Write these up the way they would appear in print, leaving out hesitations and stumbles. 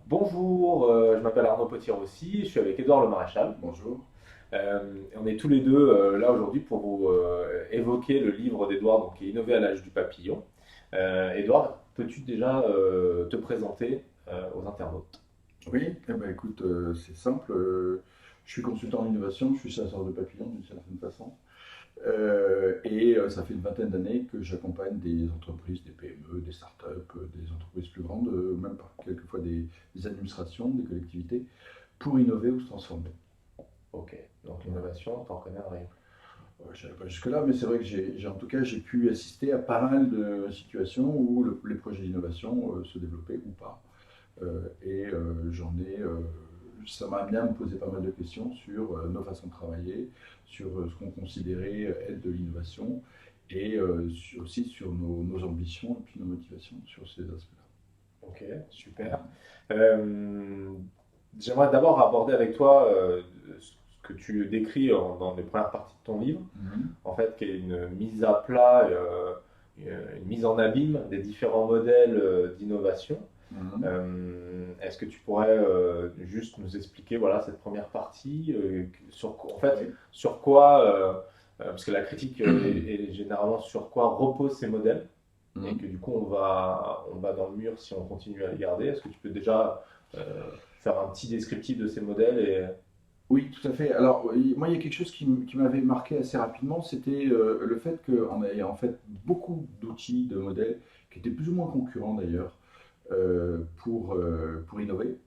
Bonjour, je m'appelle Arnaud Potier-Rossi, je suis avec Édouard Le Maréchal. Bonjour. Et on est tous les deux là aujourd'hui pour vous évoquer le livre d'Édouard, donc, qui est Innover à l'âge du papillon. Édouard, peux-tu déjà te présenter aux internautes? Oui, eh ben, écoute, c'est simple. Je suis consultant en innovation, je suis chasseur de papillons d'une certaine façon. Ça fait une vingtaine d'années que j'accompagne des entreprises, des PME, des startups, des entreprises plus grandes, quelquefois des administrations, des collectivités, pour innover ou se transformer. Ok, donc Voilà. l'innovation, t'en connais rien. Je n'irai pas jusque-là, mais c'est vrai que en tout cas, j'ai pu assister à pas mal de situations où les projets d'innovation se développaient ou pas. J'en ai, ça m'a amené à me poser pas mal de questions sur nos façons de travailler, sur ce qu'on considérait être de l'innovation aussi sur nos ambitions et puis nos motivations sur ces aspects-là. Ok, super. Euh, J'aimerais d'abord aborder avec toi ce que tu décris dans les premières parties de ton livre, Mhm. en fait, qui est une mise à plat, une mise en abîme des différents modèles d'innovation. Mhm. Est-ce que tu pourrais juste nous expliquer voilà, cette première partie en fait, Oui. sur quoi, parce que la critique est généralement sur quoi reposent ces modèles, et que Mhm. du coup on va dans le mur si on continue à les garder. Est-ce que tu peux déjà faire un petit descriptif de ces modèles et... Oui, tout à fait. Alors, oui, moi, il y a quelque chose qui m'avait marqué assez rapidement, c'était le fait qu'on avait en fait beaucoup d'outils, de modèles qui étaient plus ou moins concurrents d'ailleurs pour innover.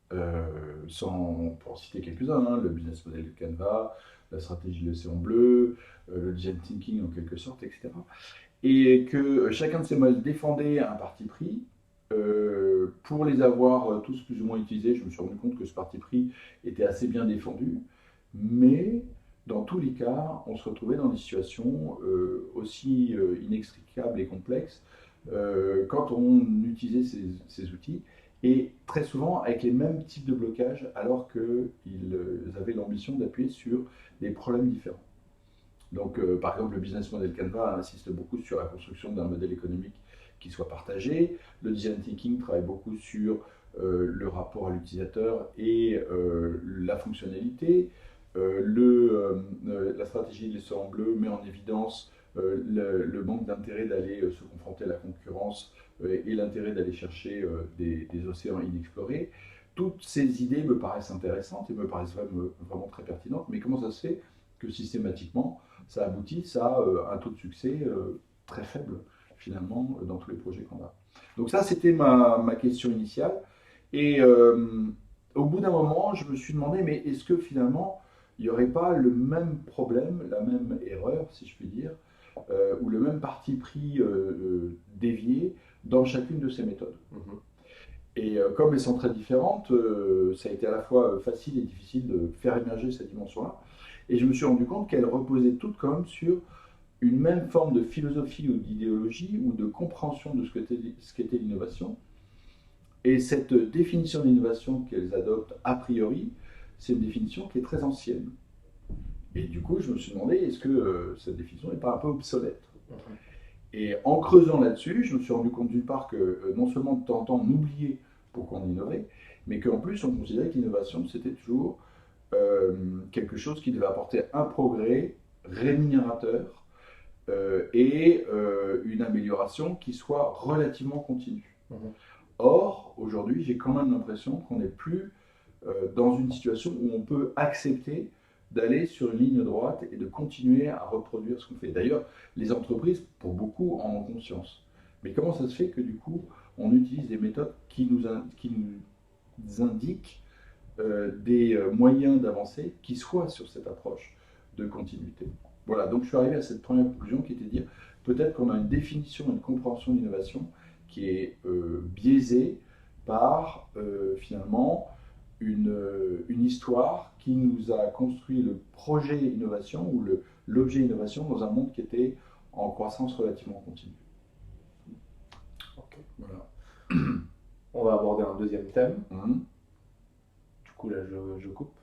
Pour en citer quelques-uns, hein, le business model de Canva, la stratégie de l'océan bleu, le design thinking en quelque sorte, etc. Et que chacun de ces modèles défendait un parti pris. Pour les avoir tous plus ou moins utilisés, je me suis rendu compte que ce parti pris était assez bien défendu, mais dans tous les cas, on se retrouvait dans des situations aussi inextricables et complexes quand on utilisait ces outils, et très souvent avec les mêmes types de blocages, alors qu'ils avaient l'ambition d'appuyer sur des problèmes différents. Donc, par exemple, le business model Canva insiste beaucoup sur la construction d'un modèle économique qui soit partagé. Le design thinking travaille beaucoup sur le rapport à l'utilisateur et la fonctionnalité. La stratégie de l'essor en bleu met en évidence le manque d'intérêt d'aller se confronter à la concurrence et l'intérêt d'aller chercher des océans inexplorés. Toutes ces idées me paraissent intéressantes et me paraissent vraiment très pertinentes, mais comment ça se fait que systématiquement, ça aboutisse à un taux de succès très faible, finalement, dans tous les projets qu'on a. Donc ça, c'était ma question initiale. Et au bout d'un moment, je me suis demandé, mais est-ce que finalement, il n'y aurait pas le même problème, la même erreur, si je puis dire, ou le même parti pris dévié dans chacune de ces méthodes. Mhm. Et comme elles sont très différentes, ça a été à la fois facile et difficile de faire émerger cette dimension-là. Et je me suis rendu compte qu'elles reposaient toutes quand même sur une même forme de philosophie ou d'idéologie ou de compréhension de ce qu'était l'innovation. Et cette définition d'innovation qu'elles adoptent a priori, c'est une définition qui est très ancienne. Et du coup, je me suis demandé, est-ce que cette définition n'est pas un peu obsolète? Mhm. Et en creusant là-dessus, je me suis rendu compte d'une part que non seulement de temps en temps on oubliait pourquoi on innovait, mais qu'en plus on considérait que l'innovation c'était toujours euh, quelque chose qui devait apporter un progrès rémunérateur une amélioration qui soit relativement continue. Mhm. Or, aujourd'hui, j'ai quand même l'impression qu'on n'est plus dans une situation où on peut accepter d'aller sur une ligne droite et de continuer à reproduire ce qu'on fait. D'ailleurs, les entreprises, pour beaucoup, en ont conscience. Mais comment ça se fait que du coup, on utilise des méthodes qui nous indiquent des moyens d'avancer qui soient sur cette approche de continuité? Voilà, donc je suis arrivé à cette première conclusion qui était de dire peut-être qu'on a une définition, une compréhension d'innovation qui est biaisée par finalement une histoire qui nous a construit le projet innovation ou l'objet innovation dans un monde qui était en croissance relativement continue. Ok. Voilà. On va aborder un deuxième thème. Mhm. Du coup là je coupe.